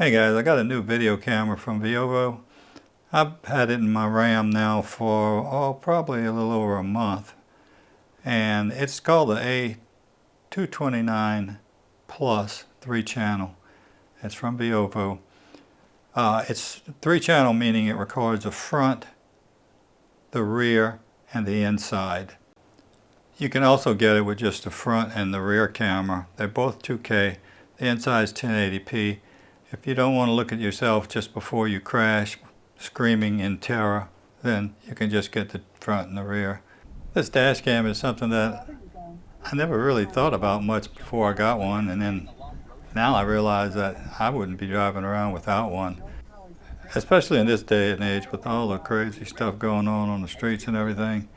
Hey guys, I got a new video camera from VIOFO. I've had it in my RAM now for probably a little over a month, and it's called the A229 Plus 3-channel. It's from VIOFO. It's 3-channel, meaning it records the front, the rear, and the inside. You can also get it with just the front and the rear camera. They're both 2K. The inside is 1080p. If you don't want to look at yourself just before you crash, screaming in terror, then you can just get the front and the rear. This dash cam is something that I never really thought about much before I got one, and then now I realize that I wouldn't be driving around without one. Especially in this day and age with all the crazy stuff going on the streets and everything.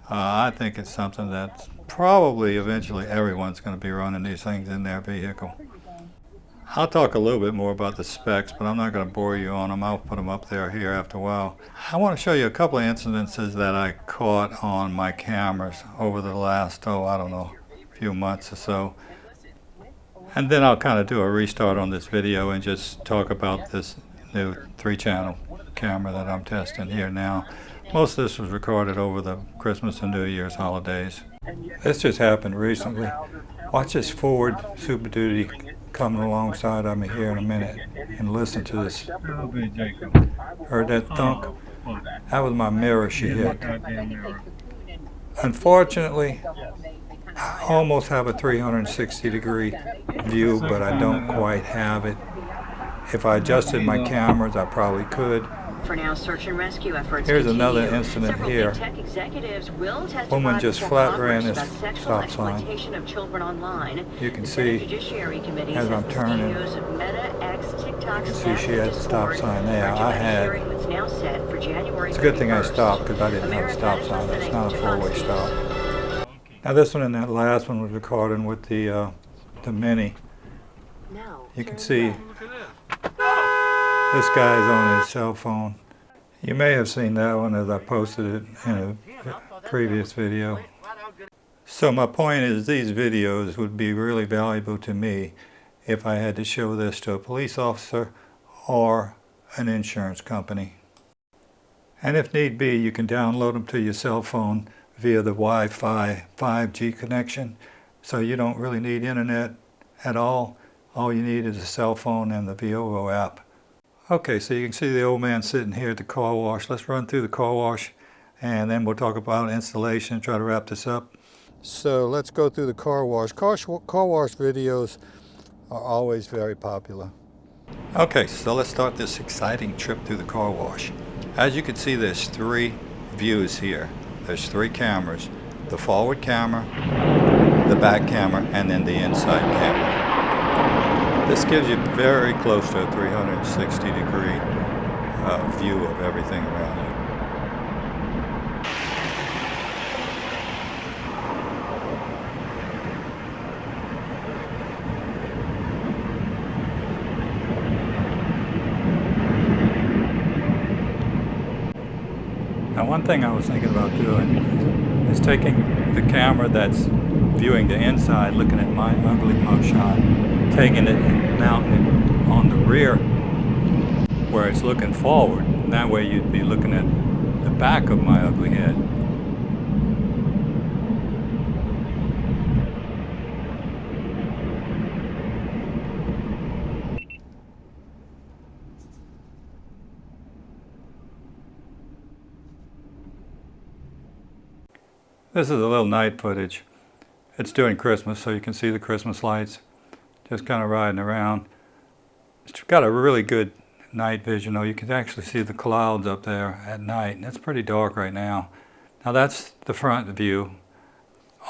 I think it's something that probably eventually everyone's going to be running these things in their vehicle. I'll talk a little bit more about the specs, but I'm not going to bore you on them. I'll put them up there here after a while. I want to show you a couple of incidences that I caught on my cameras over the last, I don't know, few months or so. And then I'll kind of do a restart on this video and just talk about this new 3-channel camera that I'm testing here now. Most of this was recorded over the Christmas and New Year's holidays. This just happened recently. Watch this Ford Super Duty coming alongside of me here in a minute, and listen to this. Heard that thunk? That was my mirror she hit. Unfortunately, I almost have a 360-degree view, but I don't quite have it. If I adjusted my cameras, I probably could. For now, search and rescue efforts Here's continue. another incident here. Woman just flat ran this stop sign. You can see as I'm turning, you can see she had the stop sign there. I had. It's a good thing I stopped because I didn't have a stop sign. That's not a four-way stop. Now this one and that last one was recording with the Mini. You can see this guy's on his cell phone. You may have seen that one as I posted it in a previous video. So my point is, these videos would be really valuable to me if I had to show this to a police officer or an insurance company. And if need be, you can download them to your cell phone via the Wi-Fi 5G connection. So you don't really need internet at all. All you need is a cell phone and the VIOFO app. Okay, so you can see the old man sitting here at the car wash. Let's run through the car wash and then we'll talk about installation and try to wrap this up. So let's go through the car wash. Car wash videos are always very popular. Okay, so let's start this exciting trip through the car wash. As you can see, there's 3 views here. There's 3 cameras. The forward camera, the back camera, and then the inside camera. This gives you very close to a 360-degree view of everything around you. Now one thing I was thinking about doing is taking the camera that's viewing the inside, looking at my ugly mugshot, taking it and mounting it on the rear where it's looking forward. And that way you'd be looking at the back of my ugly head. This is a little night footage. It's during Christmas, so you can see the Christmas lights. Just kind of riding around. It's got a really good night vision, though. You can actually see the clouds up there at night, and it's pretty dark right now. Now that's the front view.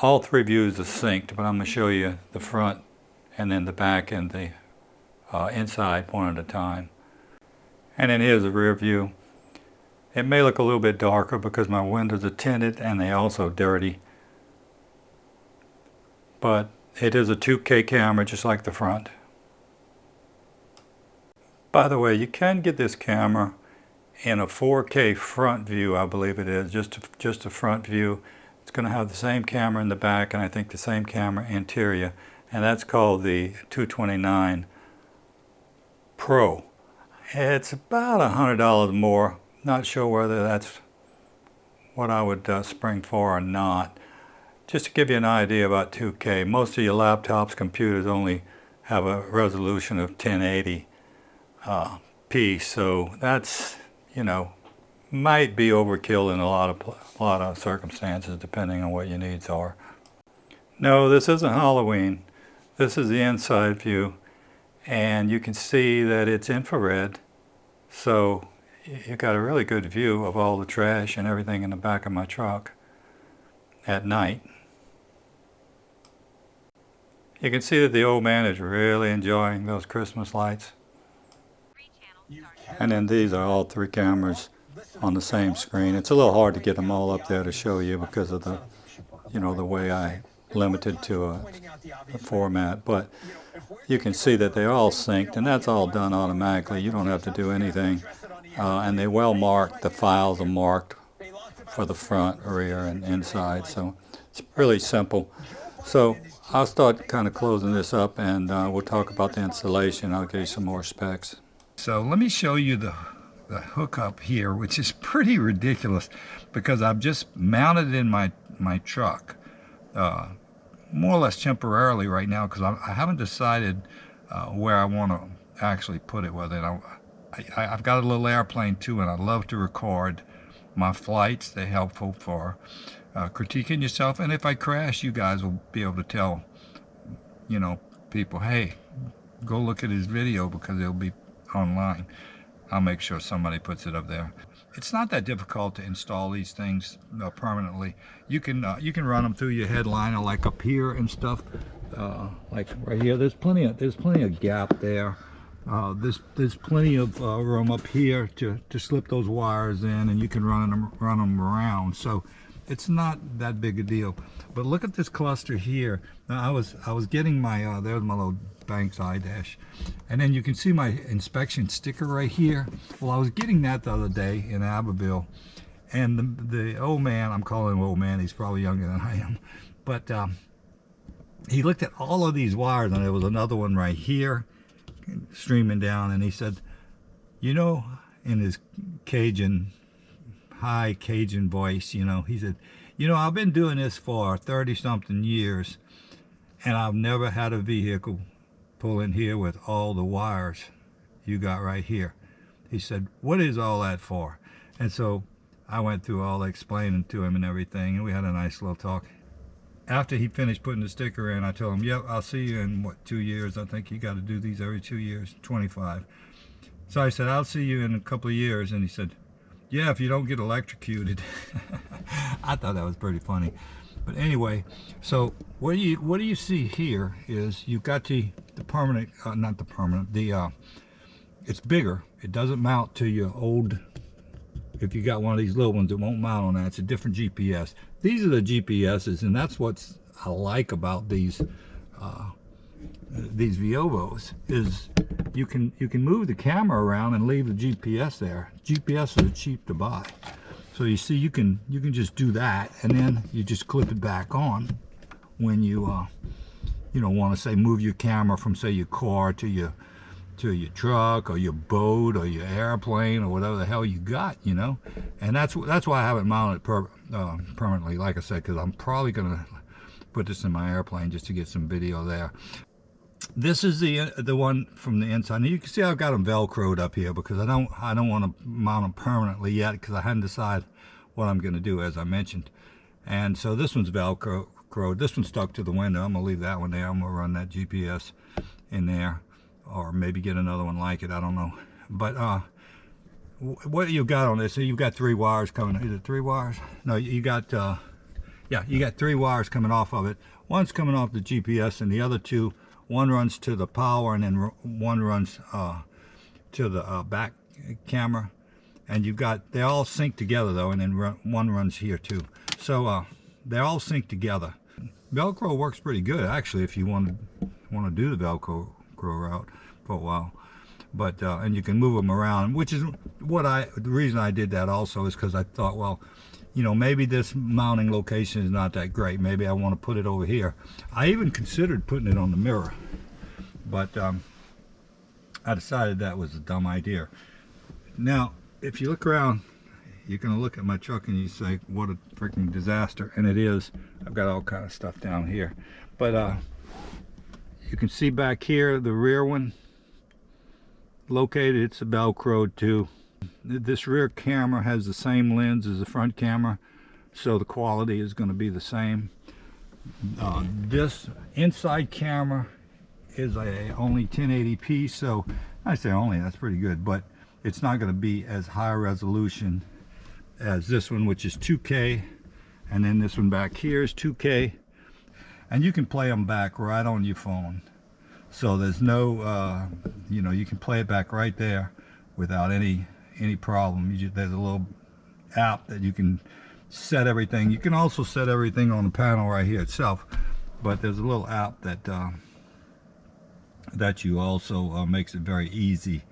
All 3 views are synced, but I'm going to show you the front and then the back and the inside one at a time. And then here's the rear view. It may look a little bit darker because my windows are tinted and they're also dirty. But it is a 2K camera just like the front. By the way, you can get this camera in a 4K front view, I believe it is, just a front view. It's going to have the same camera in the back and I think the same camera interior, and that's called the 229 Crow. It's about $100 more. Not sure whether that's what I would spring for or not. Just to give you an idea about 2K, most of your laptops, computers only have a resolution of 1080p, so that's, you know, might be overkill in a lot of circumstances depending on what your needs are. No, this isn't Halloween. This is the inside view, and you can see that it's infrared, so you got a really good view of all the trash and everything in the back of my truck at night. You can see that the old man is really enjoying those Christmas lights. And then these are all 3 cameras on the same screen. It's a little hard to get them all up there to show you because of the, you know, the way I limited to a format. But you can see that they're all synced, and that's all done automatically. You don't have to do anything. And they're well marked. The files are marked for the front, rear, and inside. So it's really simple. So I'll start kind of closing this up, and we'll talk about the installation. I'll give you some more specs. So let me show you the hookup here, which is pretty ridiculous because I've just mounted it in my truck, more or less temporarily right now, because I haven't decided where I want to actually put it. Whether I've got a little airplane too, and I love to record my flights. They're helpful for critiquing yourself, and if I crash, you guys will be able to tell, you know, people, hey, go look at his video because it'll be online. I'll make sure somebody puts it up there. It's not that difficult to install these things permanently. You can run them through your headliner, like up here and stuff, like right here. There's plenty of gap there. There's plenty of room up here to slip those wires in, and you can run them around. So it's not that big a deal. But look at this cluster here. Now I was getting my there's my little Banks iDash, and then you can see my inspection sticker right here. Well, I was getting that the other day in Abbeville, and the old man, I'm calling him old man, he's probably younger than I am, but he looked at all of these wires, and there was another one right here streaming down, and he said, you know, in his high Cajun voice, you know, he said, you know, I've been doing this for 30-something years, and I've never had a vehicle pull in here with all the wires you got right here. He said, what is all that for? And so I went through all explaining to him and everything, and we had a nice little talk. After he finished putting the sticker in, I told him, yep, I'll see you in, 2 years? I think you got to do these every 2 years, 25. So I said, I'll see you in a couple of years. And he said, yeah, if you don't get electrocuted. I thought that was pretty funny. But anyway, so what do you see here is you've got the permanent, not the permanent, it's bigger. It doesn't mount to your old, if you got one of these little ones, it won't mount on that. It's a different GPS. These are the GPSs, and that's what I like about these VIOFOs, is you can move the camera around and leave the GPS there. GPS are cheap to buy. So you see, you can just do that, and then you just clip it back on when you you know, want to say move your camera from, say, your car to your truck or your boat or your airplane or whatever the hell you got, you know. And that's why I haven't mounted it permanently, like I said, because I'm probably gonna put this in my airplane just to get some video there. This is the one from the inside. And you can see I've got them Velcroed up here because I don't want to mount them permanently yet, because I hadn't decided what I'm going to do, as I mentioned. And so this one's Velcroed. This one's stuck to the window. I'm going to leave that one there. I'm going to run that GPS in there, or maybe get another one like it. I don't know. But what you got on this? So you've got 3 wires coming. Is it 3 wires? No, you got yeah, you got 3 wires coming off of it. One's coming off the GPS, and the other 2. One runs to the power, and then one runs to the back camera. And they're all synced together though, and then one runs here too. So they're all synced together. Velcro works pretty good actually if you want to do the Velcro route for a while. But and you can move them around, which is the reason I did that also, is because I thought, well, you know, maybe this mounting location is not that great. Maybe I want to put it over here. I even considered putting it on the mirror, but I decided that was a dumb idea. Now, if you look around, you're going to look at my truck and you say, what a freaking disaster. And it is. I've got all kind of stuff down here. But you can see back here, the rear one located. It's a Velcro too. This rear camera has the same lens as the front camera, so the quality is going to be the same. This inside camera is only 1080p, so I say only, that's pretty good, but it's not going to be as high resolution as this one, which is 2K, and then this one back here is 2K, and you can play them back right on your phone. So there's no, you know, you can play it back right there without any problem. There's a little app that you can set everything. You can also set everything on the panel right here itself, but there's a little app that you also makes it very easy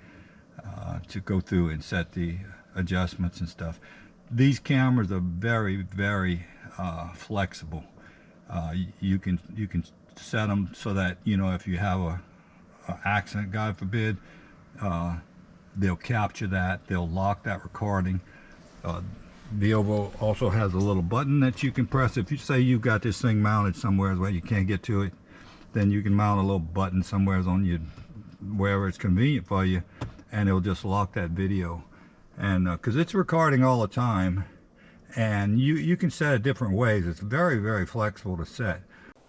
to go through and set the adjustments and stuff. These cameras are very, very flexible. You can set them so that, you know, if you have a accident, God forbid, they'll capture that, they'll lock that recording. VIOFO also has a little button that you can press. If you say you've got this thing mounted somewhere where you can't get to it, then you can mount a little button somewhere on you, wherever it's convenient for you, and it'll just lock that video. And because it's recording all the time, and you can set it different ways. It's very, very flexible to set.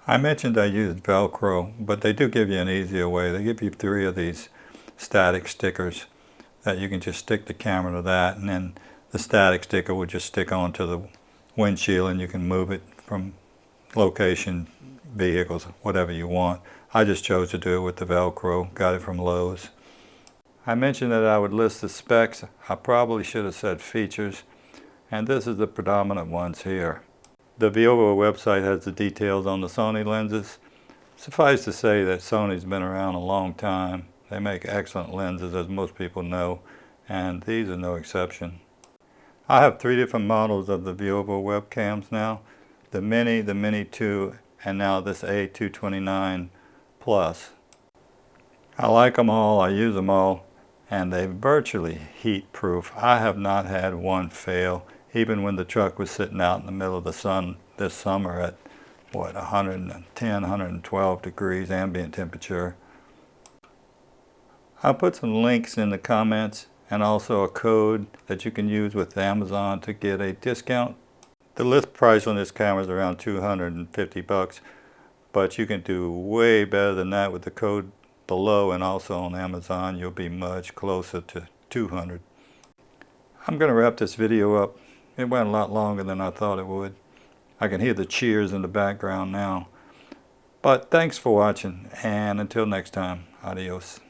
I mentioned I used Velcro, but they do give you an easier way. They give you 3 of these static stickers that you can just stick the camera to that, and then the static sticker will just stick onto the windshield, and you can move it from location, vehicles, whatever you want. I just chose to do it with the Velcro, got it from Lowe's. I mentioned that I would list the specs. I probably should have said features, and this is the predominant ones here. The VIOFO website has the details on the Sony lenses. Suffice to say that Sony's been around a long time. They make excellent lenses, as most people know, and these are no exception. I have 3 different models of the VIOFO webcams now. The Mini, the Mini 2, and now this A229 Plus. I like them all, I use them all, and they're virtually heat proof. I have not had one fail, even when the truck was sitting out in the middle of the sun this summer at, what, 110, 112 degrees ambient temperature. I'll put some links in the comments and also a code that you can use with Amazon to get a discount. The list price on this camera is around $250, but you can do way better than that with the code below, and also on Amazon you'll be much closer to $200. I'm going to wrap this video up. It went a lot longer than I thought it would. I can hear the cheers in the background now. But thanks for watching, and until next time, adios.